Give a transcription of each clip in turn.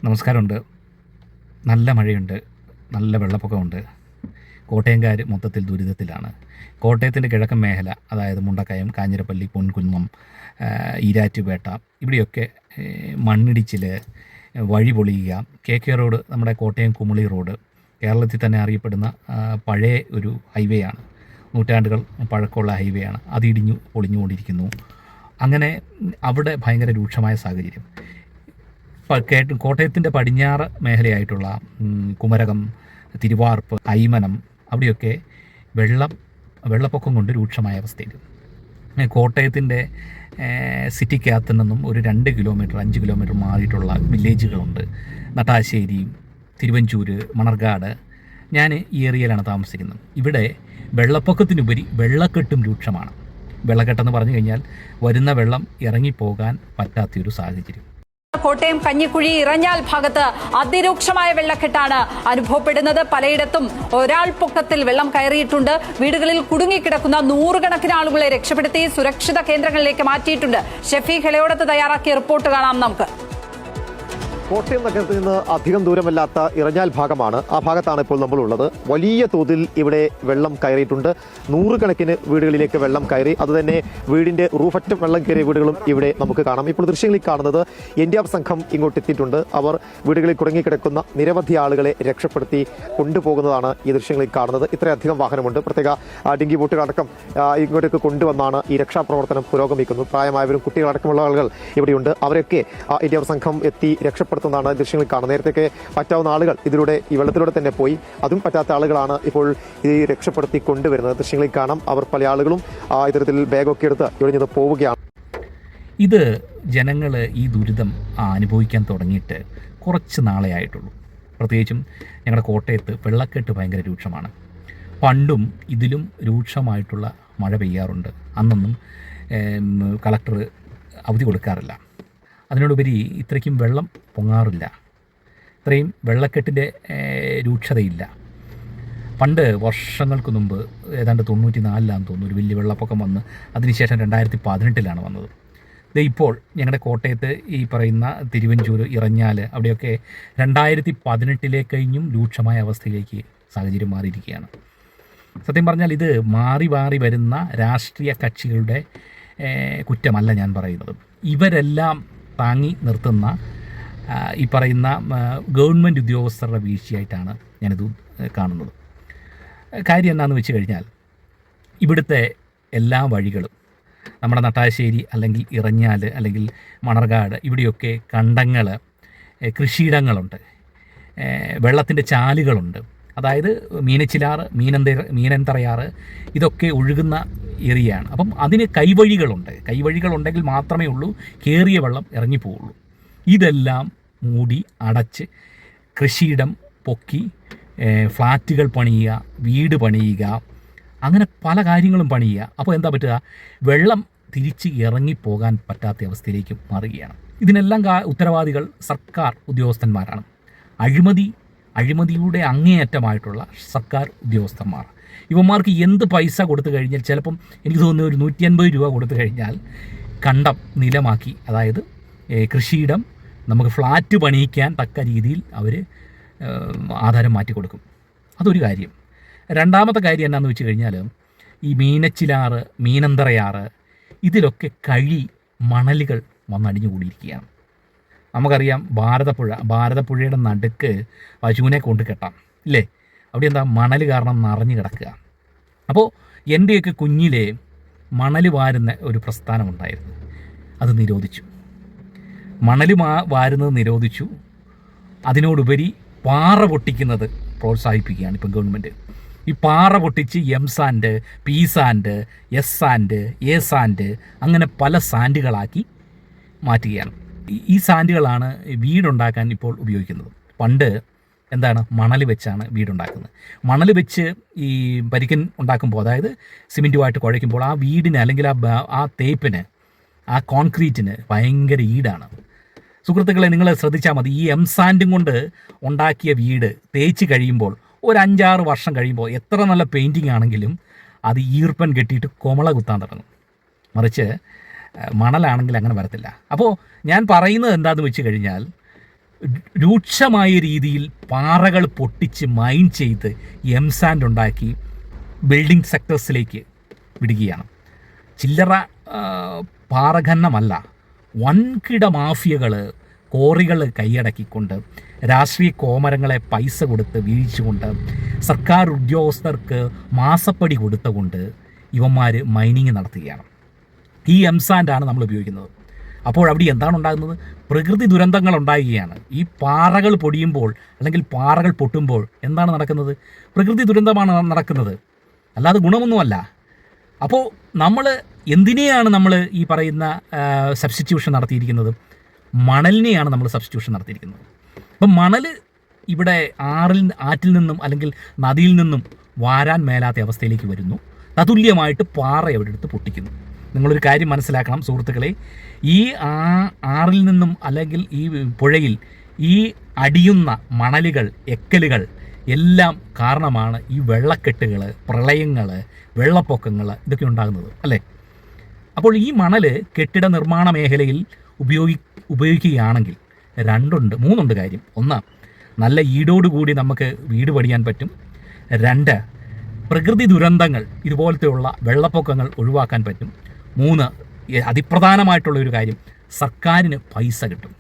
നമസ്കാരമുണ്ട്. നല്ല മഴയുണ്ട്, നല്ല വെള്ളപ്പൊക്കമുണ്ട്. കോട്ടയംകാർ മൊത്തത്തിൽ ദുരിതത്തിലാണ്. കോട്ടയത്തിൻ്റെ കിഴക്കൻ മേഖല, അതായത് മുണ്ടക്കയം, കാഞ്ഞിരപ്പള്ളി, പൊൻകുന്നം, ഈരാറ്റുപേട്ട, ഇവിടെയൊക്കെ മണ്ണിടിച്ചിൽ, വഴി പൊളിയുക. കെ റോഡ്, നമ്മുടെ കോട്ടയം കുമളി റോഡ്, കേരളത്തിൽ തന്നെ അറിയപ്പെടുന്ന പഴയ ഒരു ഹൈവേ ആണ്, നൂറ്റാണ്ടുകൾ പഴക്കമുള്ള ഹൈവേ ആണ്. അതിടിഞ്ഞു പൊളിഞ്ഞുകൊണ്ടിരിക്കുന്നു. അങ്ങനെ അവിടെ ഭയങ്കര രൂക്ഷമായ സാഹചര്യം. കോട്ടയത്തിൻ്റെ പടിഞ്ഞാറ് മേഖലയായിട്ടുള്ള കുമരകം, തിരുവാർപ്പ്, അയ്മനം, അവിടെയൊക്കെ വെള്ളപ്പൊക്കം കൊണ്ട് രൂക്ഷമായ അവസ്ഥയിൽ. കോട്ടയത്തിൻ്റെ സിറ്റിക്കകത്തു നിന്നും ഒരു 2 കിലോമീറ്റർ 5 കിലോമീറ്റർ മാറിയിട്ടുള്ള വില്ലേജുകളുണ്ട്. നട്ടാശ്ശേരി, തിരുവഞ്ചൂർ, മണർകാട്. ഞാൻ ഈ ഏരിയയിലാണ് താമസിക്കുന്നത്. ഇവിടെ വെള്ളപ്പൊക്കത്തിനുപരി വെള്ളക്കെട്ടും രൂക്ഷമാണ്. വെള്ളക്കെട്ടെന്ന് പറഞ്ഞു കഴിഞ്ഞാൽ വരുന്ന വെള്ളം ഇറങ്ങിപ്പോകാൻ പറ്റാത്തൊരു സാഹചര്യം. കോട്ടയം കഞ്ഞിക്കുഴി ഇറഞ്ഞാൽ ഭാഗത്ത് അതിരൂക്ഷമായ വെള്ളക്കെട്ടാണ് അനുഭവപ്പെടുന്നത്. പലയിടത്തും ഒരാൾ പൊക്കത്തിൽ വെള്ളം കയറിയിട്ടുണ്ട്. വീടുകളിൽ കുടുങ്ങിക്കിടക്കുന്ന നൂറുകണക്കിന് ആളുകളെ രക്ഷപ്പെടുത്തി സുരക്ഷിത കേന്ദ്രങ്ങളിലേക്ക് മാറ്റിയിട്ടുണ്ട്. ഷെഫീഖ് ഇളയോടത്ത് തയ്യാറാക്കിയ റിപ്പോർട്ട് കാണാം നമുക്ക്. കോട്ടയം നഗരത്തിൽ നിന്ന് അധികം ദൂരമല്ലാത്ത ഇറഞ്ഞാൽ ഭാഗമാണ്. ആ ഭാഗത്താണ് ഇപ്പോൾ നമ്മളുള്ളത്. വലിയ തോതിൽ ഇവിടെ വെള്ളം കയറിയിട്ടുണ്ട്. നൂറുകണക്കിന് വീടുകളിലേക്ക് വെള്ളം കയറി. അതുതന്നെ വീടിന്റെ റൂഫറ്റം വെള്ളം കയറിയ വീടുകളും ഇവിടെ നമുക്ക് കാണാം. ഇപ്പോൾ ദൃശ്യങ്ങളിൽ കാണുന്നത് NDR സംഘം ഇങ്ങോട്ട് എത്തിയിട്ടുണ്ട്. അവർ വീടുകളിൽ കുടുങ്ങിക്കിടക്കുന്ന നിരവധി ആളുകളെ രക്ഷപ്പെടുത്തി കൊണ്ടുപോകുന്നതാണ് ഈ ദൃശ്യങ്ങളിൽ കാണുന്നത്. ഇത്രയധികം വാഹനമുണ്ട്. പ്രത്യേക ഡിങ്കി ബോട്ടുകളടക്കം ഇങ്ങോട്ടേക്ക് കൊണ്ടുവന്നാണ് ഈ രക്ഷാപ്രവർത്തനം പുരോഗമിക്കുന്നത്. പ്രായമായവരും കുട്ടികളടക്കമുള്ള ആളുകൾ ഇവിടെയുണ്ട്. അവരൊക്കെ NDR സംഘം എത്തി രക്ഷപ്പെടുത്തുന്നതാണ് ദൃശ്യങ്ങളിൽ കാണുന്നത്. നേരത്തെയൊക്കെ പറ്റാവുന്ന ആളുകൾ ഈ വെള്ളത്തിലൂടെ തന്നെ പോയി. അതും പറ്റാത്ത ആളുകളാണ് ഇപ്പോൾ ഈ രക്ഷപ്പെടുത്തി കൊണ്ടുവരുന്നത്. ദൃശ്യങ്ങളിൽ കാണാം. അവർ പല ആളുകളും ഇത്തരത്തിൽ ബാഗൊക്കെ എടുത്ത് ഇവിടെ നിന്ന് പോവുകയാണ്. ഇത് ജനങ്ങൾ ഈ ദുരിതം അനുഭവിക്കാൻ തുടങ്ങിയിട്ട് കുറച്ച് നാളെ ആയിട്ടുള്ളൂ. പ്രത്യേകിച്ചും ഞങ്ങളുടെ കോട്ടയത്ത് വെള്ളക്കെട്ട് ഭയങ്കര രൂക്ഷമാണ്. പണ്ടും ഇതിലും രൂക്ഷമായിട്ടുള്ള മഴ പെയ്യാറുണ്ട്. അന്നൊന്നും കളക്ടർ അവധി കൊടുക്കാറില്ല. അതിനോടുപരി ഇത്രയ്ക്കും വെള്ളം പൊങ്ങാറില്ല. ഇത്രയും വെള്ളക്കെട്ടിൻ്റെ രൂക്ഷതയില്ല. പണ്ട് വർഷങ്ങൾക്ക് മുമ്പ് ഏതാണ്ട് 94-ലാണെന്ന് തോന്നുന്നു ഒരു വലിയ വെള്ളപ്പൊക്കം വന്ന് അതിനുശേഷം 2018-ലാണ് വന്നത്. ഇപ്പോൾ ഞങ്ങളുടെ കോട്ടയത്ത് ഈ പറയുന്ന തിരുവഞ്ചൂർ, ഇറഞ്ഞാൽ, അവിടെയൊക്കെ 2018 കഴിഞ്ഞും രൂക്ഷമായ അവസ്ഥയിലേക്ക് സാഹചര്യം മാറിയിരിക്കുകയാണ്. സത്യം പറഞ്ഞാൽ ഇത് മാറി മാറി വരുന്ന രാഷ്ട്രീയ കക്ഷികളുടെ കുറ്റമല്ല ഞാൻ പറയുന്നത്. ഇവരെല്ലാം താങ്ങി നിർത്തുന്ന ഈ പറയുന്ന ഗവൺമെൻറ് ഉദ്യോഗസ്ഥരുടെ വീഴ്ചയായിട്ടാണ് ഞാനിത് കാണുന്നത്. കാര്യം എന്താണെന്ന് വെച്ച് കഴിഞ്ഞാൽ ഇവിടുത്തെ എല്ലാ വഴികളും നമ്മുടെ നട്ടാശ്ശേരി അല്ലെങ്കിൽ ഇറഞ്ഞാൽ അല്ലെങ്കിൽ മണർകാട് ഇവിടെയൊക്കെ കണ്ടങ്ങൾ, കൃഷിയിടങ്ങളുണ്ട്, വെള്ളത്തിൻ്റെ ചാലുകളുണ്ട്. അതായത് മീനച്ചിലാറ്, മീനന്തറയാറ് ഇതൊക്കെ ഒഴുകുന്ന ഏരിയയാണ്. അപ്പം അതിന് കൈവഴികളുണ്ടെങ്കിൽ മാത്രമേ ഉള്ളൂ കയറിയ വെള്ളം ഇറങ്ങിപ്പോവുള്ളൂ. ഇതെല്ലാം മൂടി അടച്ച് കൃഷിയിടം പൊക്കി ഫ്ലാറ്റുകൾ പണിയുക, വീട് പണിയുക, അങ്ങനെ പല കാര്യങ്ങളും പണിയുക. അപ്പോൾ എന്താ പറ്റുക? വെള്ളം തിരിച്ച് ഇറങ്ങിപ്പോകാൻ പറ്റാത്ത അവസ്ഥയിലേക്ക് മാറുകയാണ്. ഇതിനെല്ലാം ഉത്തരവാദികൾ സർക്കാർ ഉദ്യോഗസ്ഥന്മാരാണ്. അഴിമതിയുടെ അങ്ങേയറ്റമായിട്ടുള്ള സർക്കാർ ഉദ്യോഗസ്ഥന്മാർ. ഇവന്മാർക്ക് എന്ത് പൈസ കൊടുത്തു കഴിഞ്ഞാൽ, ചിലപ്പം എനിക്ക് തോന്നുന്നു ഒരു 150 രൂപ കൊടുത്തു കഴിഞ്ഞാൽ കണ്ടം നിലമാക്കി, അതായത് കൃഷിയിടം നമുക്ക് ഫ്ലാറ്റ് പണിയിക്കാൻ തക്ക രീതിയിൽ അവർ ആധാരം മാറ്റി കൊടുക്കും. അതൊരു കാര്യം. രണ്ടാമത്തെ കാര്യം എന്നാന്ന് വെച്ച് കഴിഞ്ഞാൽ ഈ മീനച്ചിലാറ്, മീനന്തറയാറ് ഇതിലൊക്കെ മണലുകൾ വന്നടിഞ്ഞു കൂടിയിരിക്കുകയാണ്. നമുക്കറിയാം ഭാരതപ്പുഴയുടെ നടുക്ക് പശുവിനെ കൊണ്ട് കെട്ടാം ഇല്ലേ? അവിടെ എന്താ മണൽ കാരണം നിറഞ്ഞു കിടക്കുക. അപ്പോൾ എൻ്റെയൊക്കെ കുഞ്ഞിലെ മണൽ വാരുന്ന ഒരു പ്രസ്ഥാനമുണ്ടായിരുന്നു. അത് നിരോധിച്ചു. മണൽ വാരുന്നത് നിരോധിച്ചു. അതിനോടുപരി പാറ പൊട്ടിക്കുന്നത് പ്രോത്സാഹിപ്പിക്കുകയാണ് ഇപ്പം ഗവൺമെൻറ്. ഈ പാറ പൊട്ടിച്ച് M sand, P sand, S sand, A sand അങ്ങനെ പല സാൻഡുകളാക്കി മാറ്റുകയാണ്. ഈ സാൻഡുകളാണ് വീടുണ്ടാക്കാൻ ഇപ്പോൾ ഉപയോഗിക്കുന്നത്. പണ്ട് എന്താണ്, മണൽ വെച്ചാണ് വീടുണ്ടാക്കുന്നത്. മണൽ വെച്ച് ഈ പരിക്കൻ ഉണ്ടാക്കുമ്പോൾ, അതായത് സിമെൻറ്റുമായിട്ട് കുഴയ്ക്കുമ്പോൾ ആ വീടിന് അല്ലെങ്കിൽ ആ തേപ്പിന്, ആ കോൺക്രീറ്റിന് ഭയങ്കര ഈടാണ്. സുഹൃത്തുക്കളെ, നിങ്ങൾ ശ്രദ്ധിച്ചാൽ മതി. ഈ M സാൻഡും കൊണ്ട് ഉണ്ടാക്കിയ വീട് തേച്ച് കഴിയുമ്പോൾ ഒരു 5-6 വർഷം കഴിയുമ്പോൾ എത്ര നല്ല പെയിൻറ്റിങ് ആണെങ്കിലും അത് ഈർപ്പൻ കെട്ടിയിട്ട് കൊമള കുത്താൻ തുടങ്ങും. മറിച്ച് മണലാണെങ്കിൽ അങ്ങനെ വരത്തില്ല. അപ്പോൾ ഞാൻ പറയുന്നത് എന്താണെന്ന് വെച്ച് കഴിഞ്ഞാൽ രൂക്ഷമായ രീതിയിൽ പാറകൾ പൊട്ടിച്ച് മൈൻ ചെയ്ത് എംസാൻഡ് ഉണ്ടാക്കി ബിൽഡിംഗ് സെക്ടേഴ്സിലേക്ക് വിടുകയാണ്. ചില്ലറ പാറഖനനമല്ല, വൻകിട മാഫിയകൾ കോറികൾ കൈയടക്കിക്കൊണ്ട് രാഷ്ട്രീയ കോമരങ്ങളെ പൈസ കൊടുത്ത് വീഴ്ചുകൊണ്ട് സർക്കാർ ഉദ്യോഗസ്ഥർക്ക് മാസപ്പടി കൊടുത്തുകൊണ്ട് ഇവന്മാർ മൈനിങ് നടത്തുകയാണ്. ഈ എംസാൻഡാണ് നമ്മൾ ഉപയോഗിക്കുന്നത്. അപ്പോൾ അവിടെ എന്താണ് ഉണ്ടാകുന്നത്? പ്രകൃതി ദുരന്തങ്ങൾ ഉണ്ടാകുകയാണ്. ഈ പാറകൾ പൊടിയുമ്പോൾ അല്ലെങ്കിൽ പാറകൾ പൊട്ടുമ്പോൾ എന്താണ് നടക്കുന്നത്? പ്രകൃതി ദുരന്തമാണ് നടക്കുന്നത്, അല്ലാതെ ഗുണമൊന്നുമല്ല. അപ്പോൾ നമ്മൾ എന്തിനെയാണ് നമ്മൾ ഈ പറയുന്ന സബ്സ്റ്റിറ്റ്യൂഷൻ നടത്തിയിരിക്കുന്നത്? മണലിനെയാണ് നമ്മൾ സബ്സ്റ്റിറ്റ്യൂഷൻ നടത്തിയിരിക്കുന്നത്. അപ്പം മണൽ ഇവിടെ ആറ്റിൽ നിന്നും അല്ലെങ്കിൽ നദിയിൽ നിന്നും വാരാൻ മേലാത്ത അവസ്ഥയിലേക്ക് വരുന്നു. തതുല്യമായിട്ട് പാറ എവിടെ എടുത്ത് പൊട്ടിക്കുന്നു. നിങ്ങളൊരു കാര്യം മനസ്സിലാക്കണം സുഹൃത്തുക്കളെ, ഈ ആറിൽ നിന്നും അല്ലെങ്കിൽ ഈ പുഴയിൽ ഈ അടിയുന്ന മണലുകൾ, എക്കലുകൾ എല്ലാം കാരണമാണ് ഈ വെള്ളക്കെട്ടുകൾ, പ്രളയങ്ങൾ, വെള്ളപ്പൊക്കങ്ങൾ ഇതൊക്കെ ഉണ്ടാകുന്നത്, അല്ലേ? അപ്പോൾ ഈ മണൽ കെട്ടിട നിർമ്മാണ മേഖലയിൽ ഉപയോഗിക്കുകയാണെങ്കിൽ മൂന്നുണ്ട് കാര്യം. ഒന്ന്, നല്ല ഈടോടുകൂടി നമുക്ക് വീട് പണിയാൻ പറ്റും. 2, പ്രകൃതി ദുരന്തങ്ങൾ ഇതുപോലത്തെയുള്ള വെള്ളപ്പൊക്കങ്ങൾ ഒഴിവാക്കാൻ പറ്റും. 3, അതിപ്രധാനമായിട്ടുള്ളൊരു കാര്യം, സർക്കാരിന് പൈസ കിട്ടും.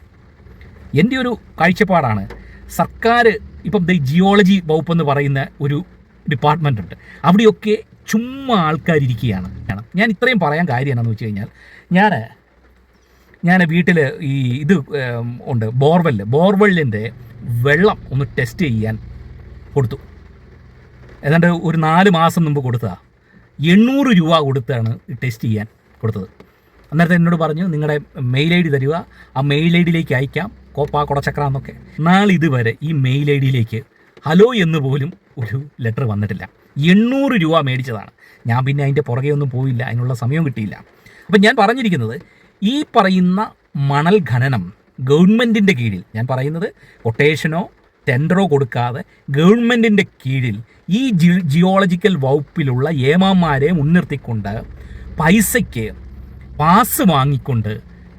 എൻ്റെ ഒരു കാഴ്ചപ്പാടാണ്, സർക്കാർ ഇപ്പം ജിയോളജി വകുപ്പ് എന്ന് പറയുന്ന ഒരു ഡിപ്പാർട്ട്മെൻ്റ് ഉണ്ട്, അവിടെയൊക്കെ ചുമ്മാ ആൾക്കാരിയ്ക്കുകയാണ്. ഞാൻ ഇത്രയും പറയാൻ കാര്യം എന്താണെന്ന് വെച്ച് കഴിഞ്ഞാൽ, ഞാൻ വീട്ടിൽ ഈ ഇത് ഉണ്ട്, ബോർവെല്ലിൻ്റെ വെള്ളം ഒന്ന് ടെസ്റ്റ് ചെയ്യാൻ കൊടുത്തു. ഏതാണ്ട് ഒരു 4 മാസം മുമ്പ് കൊടുത്തതാണ്. 800 രൂപ കൊടുത്താണ് ടെസ്റ്റ് ചെയ്യാൻ കൊടുത്തത്. അന്നേരത്തെ എന്നോട് പറഞ്ഞു, നിങ്ങളുടെ മെയിൽ ഐ ഡി തരിക, ആ മെയിൽ ഐ ഡിയിലേക്ക് അയക്കാം, കുടച്ചക്ര എന്നൊക്കെ. നാളിതുവരെ ഈ മെയിൽ ഐ ഡിയിലേക്ക് ഹലോ എന്ന് പോലും ഒരു ലെറ്റർ വന്നിട്ടില്ല. 800 രൂപ മേടിച്ചതാണ്. ഞാൻ പിന്നെ അതിൻ്റെ പുറകെ ഒന്നും പോയില്ല, അതിനുള്ള സമയം കിട്ടിയില്ല. അപ്പം ഞാൻ പറഞ്ഞിരിക്കുന്നത്, ഈ പറയുന്ന മണൽ ഖനനം ഗവൺമെൻറ്റിൻ്റെ കീഴിൽ, ഞാൻ പറയുന്നത് കൊട്ടേഷനോ ടെൻഡറോ കൊടുക്കാതെ ഗവൺമെൻറ്റിൻ്റെ കീഴിൽ ഈ ജിയോളജിക്കൽ വകുപ്പിലുള്ള ഏമാന്മാരെ മുൻനിർത്തിക്കൊണ്ട് പൈസയ്ക്ക് പാസ് വാങ്ങിക്കൊണ്ട്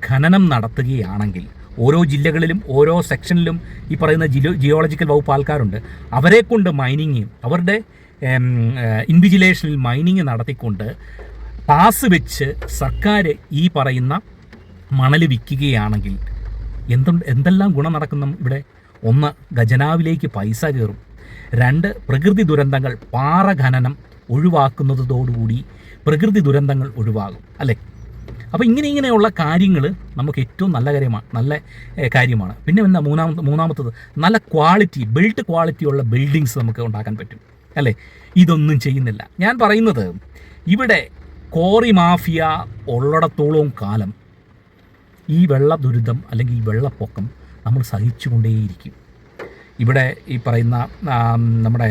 ഖനനം നടത്തുകയാണെങ്കിൽ, ഓരോ ജില്ലകളിലും ഓരോ സെക്ഷനിലും ഈ പറയുന്ന ജിയോളജിക്കൽ വകുപ്പ് ആൾക്കാരുണ്ട്, അവരെ കൊണ്ട് മൈനിങ്, അവരുടെ ഇൻവിജിലേഷനിൽ മൈനിങ് നടത്തിക്കൊണ്ട് പാസ് വെച്ച് സർക്കാർ ഈ പറയുന്ന മണൽ വിൽക്കുകയാണെങ്കിൽ എന്തെല്ലാം ഗുണം നടക്കുന്നു ഇവിടെ? 1, ഖജനാവിലേക്ക് പൈസ കയറും. 2, പ്രകൃതി ദുരന്തങ്ങൾ, പാറ ഖനനം ഒഴിവാക്കുന്നതോടുകൂടി പ്രകൃതി ദുരന്തങ്ങൾ ഒഴിവാകും, അല്ലേ? അപ്പോൾ ഇങ്ങനെയുള്ള കാര്യങ്ങൾ നമുക്ക് ഏറ്റവും നല്ല കാര്യമാണ്. പിന്നെ എന്താ മൂന്നാമത്തത്, നല്ല ബിൽഡ് ക്വാളിറ്റിയുള്ള ബിൽഡിങ്സ് നമുക്ക് ഉണ്ടാക്കാൻ പറ്റും, അല്ലേ? ഇതൊന്നും ചെയ്യുന്നില്ല. ഞാൻ പറയുന്നത്, ഇവിടെ കോറി മാഫിയ ഉള്ളിടത്തോളം കാലം ഈ വെള്ള ദുരിതം അല്ലെങ്കിൽ ഈ വെള്ളപ്പൊക്കം നമ്മൾ സഹിച്ചുകൊണ്ടേയിരിക്കും. ഇവിടെ ഈ പറയുന്ന നമ്മുടെ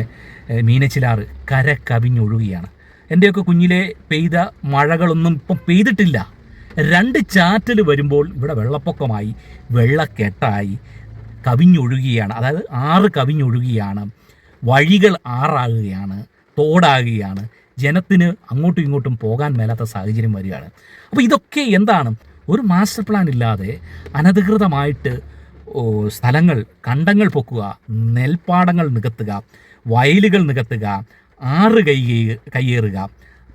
മീനച്ചിലാറ് കര കവിഞ്ഞൊഴുകുകയാണ്. എൻ്റെയൊക്കെ കുഞ്ഞിലെ പെയ്ത മഴകളൊന്നും ഇപ്പം പെയ്തിട്ടില്ല. 2 ചാറ്റൽ വരുമ്പോൾ ഇവിടെ വെള്ളപ്പൊക്കമായി, വെള്ളക്കെട്ടായി കവിഞ്ഞൊഴുകുകയാണ്. അതായത് ആറ് കവിഞ്ഞൊഴുകുകയാണ്, വഴികൾ ആറാകുകയാണ്, തോടാകുകയാണ്, ജനത്തിന് അങ്ങോട്ടും ഇങ്ങോട്ടും പോകാൻ മേലാത്ത സാഹചര്യം വരികയാണ്. അപ്പോൾ ഇതൊക്കെ എന്താണ്? ഒരു മാസ്റ്റർ പ്ലാൻ ഇല്ലാതെ അനധികൃതമായിട്ട് സ്ഥലങ്ങൾ, കണ്ടങ്ങൾ പൊക്കുക, നെൽപ്പാടങ്ങൾ നികത്തുക, വയലുകൾ നികത്തുക, ആറ് കയ്യേറുക,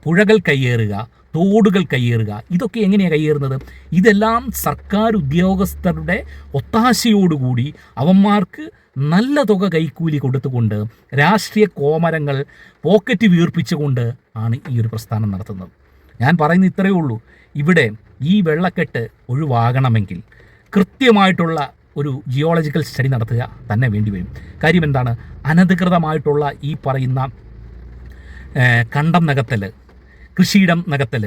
പുഴകൾ കയ്യേറുക, തോടുകൾ കയ്യേറുക. ഇതൊക്കെ എങ്ങനെയാണ് കയ്യേറുന്നത്? ഇതെല്ലാം സർക്കാർ ഉദ്യോഗസ്ഥരുടെ ഒത്താശയോടുകൂടി അവന്മാർക്ക് നല്ല തുക കൈക്കൂലി കൊടുത്തുകൊണ്ട് രാഷ്ട്രീയ കോമരങ്ങൾ പോക്കറ്റ് വീർപ്പിച്ചുകൊണ്ട് ആണ് ഈ ഒരു പ്രസ്ഥാനം നടത്തുന്നത്. ഞാൻ പറയുന്നത് ഇത്രയേ ഉള്ളൂ. ഇവിടെ ഈ വെള്ളക്കെട്ട് ഒഴിവാകണമെങ്കിൽ കൃത്യമായിട്ടുള്ള ഒരു ജിയോളജിക്കൽ സ്റ്റഡി നടത്തുക തന്നെ വേണ്ടി വരും. കാര്യം എന്താണ്? അനധികൃതമായിട്ടുള്ള ഈ പറയുന്ന കണ്ടം നികത്തൽ, കൃഷിയിടം നികത്തൽ,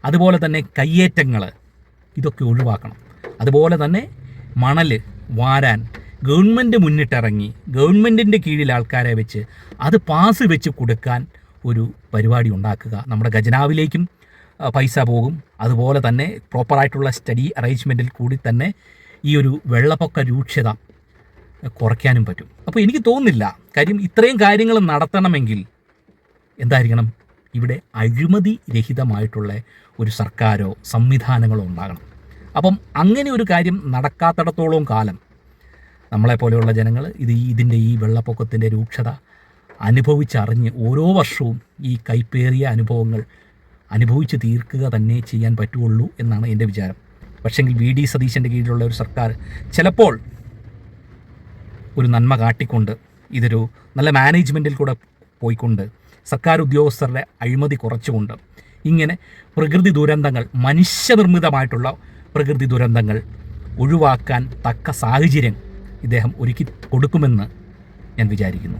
അതുപോലെ തന്നെ കയ്യേറ്റങ്ങൾ, ഇതൊക്കെ ഒഴിവാക്കണം. അതുപോലെ തന്നെ മണൽ വാരാൻ ഗവൺമെൻറ് മുന്നിട്ടിറങ്ങി ഗവൺമെൻറ്റിൻ്റെ കീഴിൽ ആൾക്കാരെ വെച്ച് അത് പാസ് വെച്ച് കൊടുക്കാൻ ഒരു പരിപാടി ഉണ്ടാക്കുക. നമ്മുടെ ഖജനാവിലേക്കും പൈസ പോകും. അതുപോലെ തന്നെ പ്രോപ്പറായിട്ടുള്ള സ്റ്റഡി അറേഞ്ച്മെൻറ്റിൽ കൂടി തന്നെ ഈ ഒരു വെള്ളപ്പൊക്ക രൂക്ഷത കുറയ്ക്കാനും പറ്റും. അപ്പോൾ എനിക്ക് തോന്നുന്നില്ല, കാര്യം ഇത്രയും കാര്യങ്ങൾ നടത്തണമെങ്കിൽ എന്തായിരിക്കണം? ഇവിടെ അഴിമതി രഹിതമായിട്ടുള്ള ഒരു സർക്കാരോ സംവിധാനങ്ങളോ ഉണ്ടാകണം. അപ്പം അങ്ങനെ ഒരു കാര്യം നടക്കാത്തിടത്തോളം കാലം നമ്മളെപ്പോലെയുള്ള ജനങ്ങൾ ഇതിൻ്റെ ഈ വെള്ളപ്പൊക്കത്തിൻ്റെ രൂക്ഷത അനുഭവിച്ചറിഞ്ഞ് ഓരോ വർഷവും ഈ കൈപ്പേറിയ അനുഭവങ്ങൾ അനുഭവിച്ച് തീർക്കുക തന്നെ ചെയ്യാൻ പറ്റുള്ളൂ എന്നാണ് എൻ്റെ വിചാരം. പക്ഷേങ്കിൽ വി.ഡി. സതീശൻ്റെ കീഴിലുള്ള ഒരു സർക്കാർ ചിലപ്പോൾ ഒരു നന്മ കാട്ടിക്കൊണ്ട് ഇതൊരു നല്ല മാനേജ്മെൻറ്റിൽ കൂടെ പോയിക്കൊണ്ട് സർക്കാർ ഉദ്യോഗസ്ഥരുടെ അഴിമതി കുറച്ചുകൊണ്ട് ഇങ്ങനെ പ്രകൃതി ദുരന്തങ്ങൾ, മനുഷ്യനിർമ്മിതമായിട്ടുള്ള പ്രകൃതി ദുരന്തങ്ങൾ ഒഴിവാക്കാൻ തക്ക സാഹചര്യം ഇദ്ദേഹം ഒരുക്കി കൊടുക്കുമെന്ന് ഞാൻ വിചാരിക്കുന്നു.